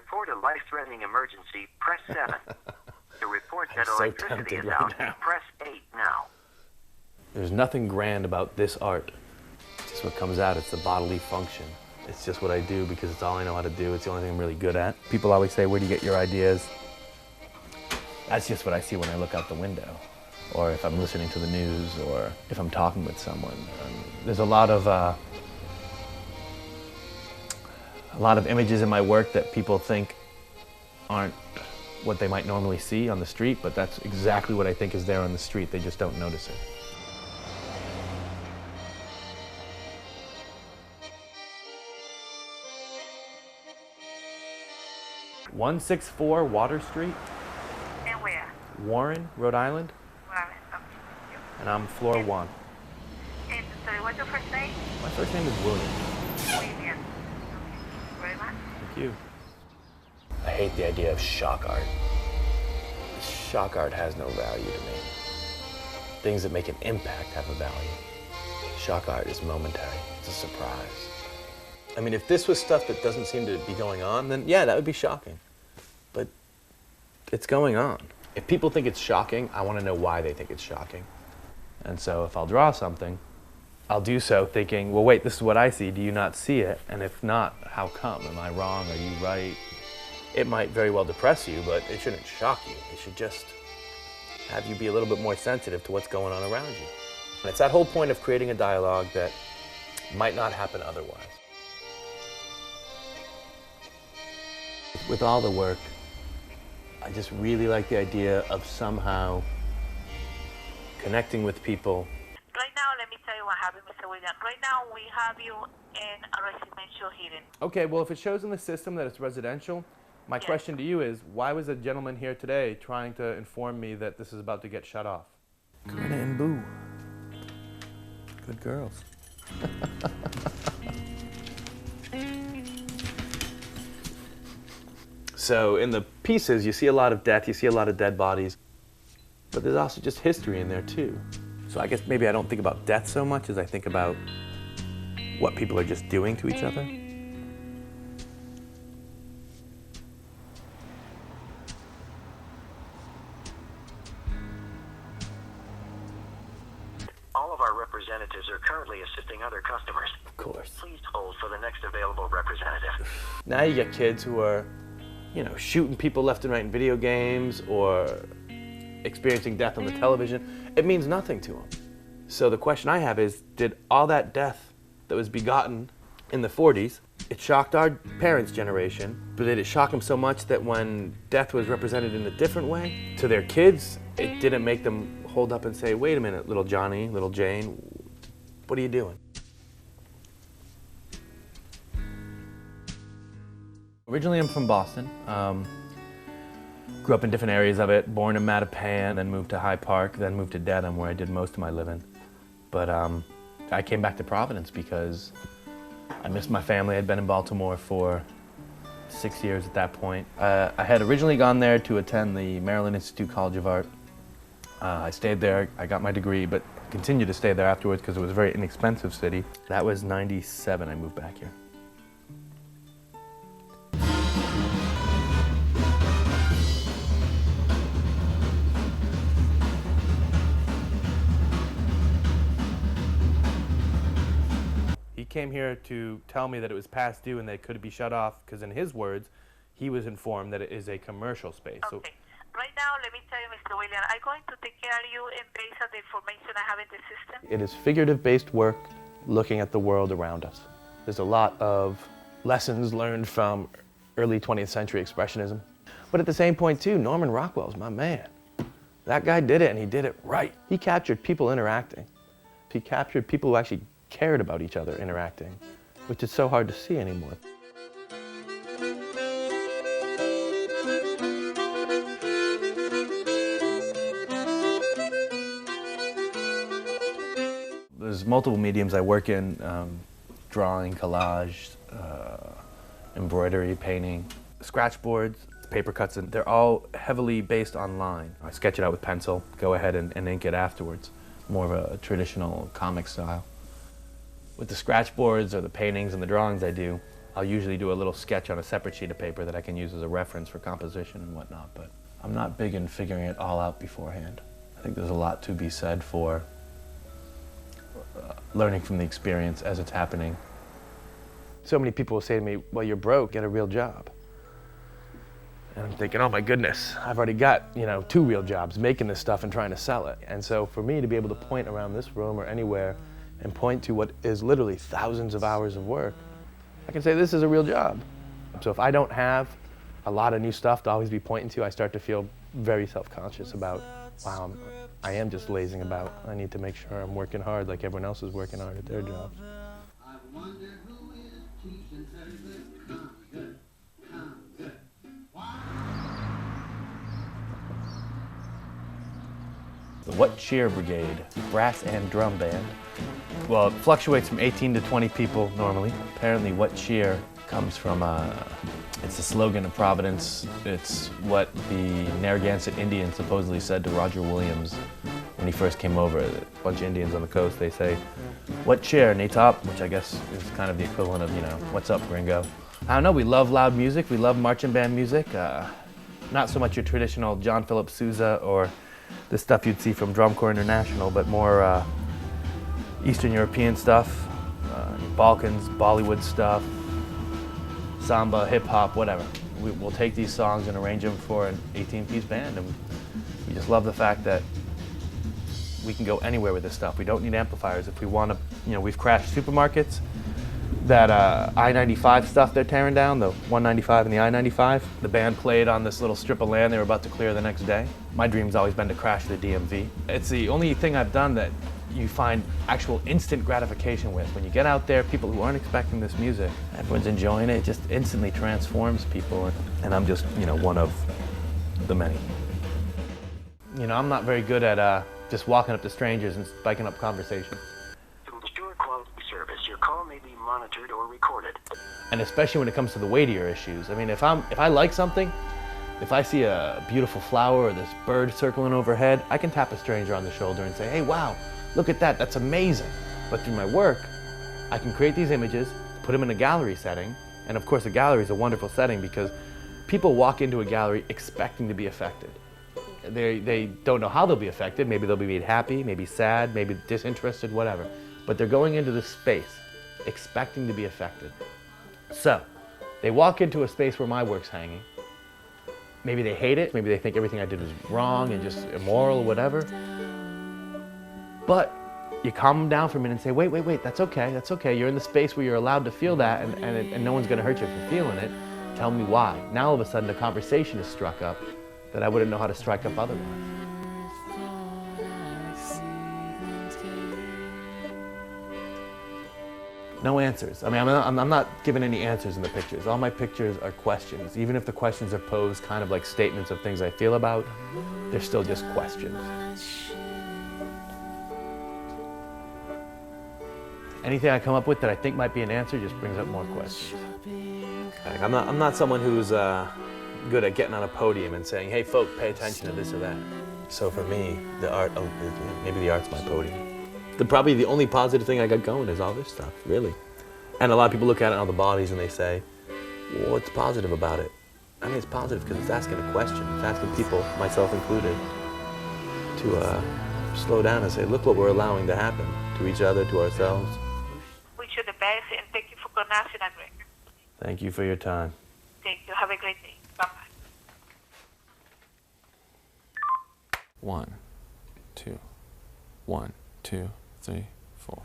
report a life-threatening emergency, press 7. To report that so electricity is tempted right out, now. press 8 now. There's nothing grand about this art. It's just what comes out. It's the bodily function. It's just what I do because it's all I know how to do. It's the only thing I'm really good at. People always say, where do you get your ideas? That's just what I see when I look out the window, or if I'm listening to the news, or if I'm talking with someone. There's a lot of images in my work that people think aren't what they might normally see on the street, but that's exactly what I think is there on the street. They just don't notice it. "164 Water Street." And where? Warren, Rhode Island, Okay. and I'm floor 1. And sorry, what's your first name? My first name is William. William. Okay. Very much. Thank you. I hate the idea of shock art. Shock art has no value to me. Things that make an impact have a value. Shock art is momentary. It's a surprise. I mean, if this was stuff that doesn't seem to be going on, then yeah, that would be shocking. But it's going on. If people think it's shocking, I want to know why they think it's shocking. And so if I'll draw something, I'll do so thinking, well, wait, this is what I see. Do you not see it? And if not, how come? Am I wrong? Are you right? It might very well depress you, but it shouldn't shock you. It should just have you be a little bit more sensitive to what's going on around you. And it's that whole point of creating a dialogue that might not happen otherwise. With all the work, I just really like the idea of somehow connecting with people. Right now, let me tell you what happened, Mr. William. Right now, we have you in a residential hearing. Okay, well, if it shows in the system that it's residential, my question to you is, why was a gentleman here today trying to inform me that this is about to get shut off? Corinna and Boo. Good girls. So in the pieces, you see a lot of death, you see a lot of dead bodies, but there's also just history in there too. So I guess maybe I don't think about death so much as I think about what people are just doing to each other. All of our representatives are currently assisting other customers. Of course. Please hold for the next available representative. Now you get kids who are, shooting people left and right in video games or experiencing death on the television. It means nothing to them. So the question I have is, did all that death that was begotten in the 40s, it shocked our parents' generation, but did it shock them so much that when death was represented in a different way to their kids, it didn't make them hold up and say, wait a minute, little Johnny, little Jane, what are you doing? Originally, I'm from Boston. Grew up in different areas of it, born in Mattapan, then moved to Hyde Park, then moved to Dedham, where I did most of my living. But I came back to Providence because I missed my family. I'd been in Baltimore for 6 years at that point. I had originally gone there to attend the Maryland Institute College of Art. I stayed there, I got my degree, but continued to stay there afterwards because it was a very inexpensive city. That was '97 I moved back here. He came here to tell me that it was past due and that it could be shut off because, in his words, he was informed that it is a commercial space. Okay. So, Right now, let me tell you, Mr. William, I'm going to take care of you in base of the information I have in the system. it is figurative-based work looking at the world around us. There's a lot of lessons learned from early 20th century expressionism. But at the same point, too, Norman Rockwell's my man. That guy did it, and he did it right. He captured people interacting. He captured people who actually cared about each other interacting, which is so hard to see anymore. There's multiple mediums I work in, drawing, collage, embroidery, painting, scratch boards, paper cuts, and they're all heavily based on line. I sketch it out with pencil, go ahead and ink it afterwards, more of a traditional comic style. With the scratch boards or the paintings and the drawings I do, I'll usually do a little sketch on a separate sheet of paper that I can use as a reference for composition and whatnot, but I'm not big in figuring it all out beforehand. I think there's a lot to be said for learning from the experience as it's happening. So many people will say to me, well, you're broke, get a real job. And I'm thinking, oh my goodness, I've already got, 2 real jobs, making this stuff and trying to sell it. And so for me to be able to point around this room or anywhere and point to what is literally thousands of hours of work, I can say this is a real job. So if I don't have a lot of new stuff to always be pointing to, I start to feel very self-conscious about, wow, I am just lazing about. I need to make sure I'm working hard like everyone else is working hard at their jobs. I wonder who is teaching her the conga. The What Cheer Brigade, brass and drum band. Well, it fluctuates from 18 to 20 people normally. Apparently What Cheer comes from, it's the slogan of Providence. It's what the Narragansett Indians supposedly said to Roger Williams when he first came over. A bunch of Indians on the coast, they say, "What cheer, Natop?" Which I guess is kind of the equivalent of, "What's up, gringo?" I don't know, we love loud music, we love marching band music. Not so much your traditional John Philip Sousa or the stuff you'd see from Drum Corps International, but more Eastern European stuff, Balkans, Bollywood stuff, samba, hip hop, whatever. We'll take these songs and arrange them for an 18-piece band, and we just love the fact that we can go anywhere with this stuff. We don't need amplifiers. If we want to, we've crashed supermarkets. That I-95 stuff they're tearing down, the 195 and the I-95, the band played on this little strip of land they were about to clear the next day. My dream's always been to crash the DMV. It's the only thing I've done that you find actual instant gratification with. When you get out there, people who aren't expecting this music, everyone's enjoying it, it just instantly transforms people, and I'm just, one of the many. I'm not very good at just walking up to strangers and spiking up conversation. To ensure quality service, your call may be monitored or recorded. And especially when it comes to the weightier issues. I mean, if I like something, if I see a beautiful flower or this bird circling overhead, I can tap a stranger on the shoulder and say, hey, wow, look at that, that's amazing. But through my work, I can create these images, put them in a gallery setting, and of course a gallery is a wonderful setting because people walk into a gallery expecting to be affected. They don't know how they'll be affected. Maybe they'll be made happy, maybe sad, maybe disinterested, whatever. But they're going into this space expecting to be affected. So, they walk into a space where my work's hanging. Maybe they hate it, maybe they think everything I did was wrong and just immoral or whatever. But you calm them down for a minute and say, wait, that's okay. You're in the space where you're allowed to feel that and no one's gonna hurt you for feeling it. Tell me why. Now all of a sudden a conversation is struck up that I wouldn't know how to strike up otherwise. No answers. I mean, I'm not giving any answers in the pictures. All my pictures are questions. Even if the questions are posed kind of like statements of things I feel about, they're still just questions. Anything I come up with that I think might be an answer just brings up more questions. Like, I'm not someone who's good at getting on a podium and saying, hey folk, pay attention to this or that. So for me, the art, maybe the art's my podium. Probably the only positive thing I got going is all this stuff, really. And a lot of people look at it on the bodies and they say, well, what's positive about it? I mean, it's positive because it's asking a question. It's asking people, myself included, to slow down and say, look what we're allowing to happen to each other, to ourselves. Wish you the best and thank you for pronouncing that great. Thank you for your time. Thank you. Have a great day. Bye-bye. 1, 2, 1, 2, 3, 4.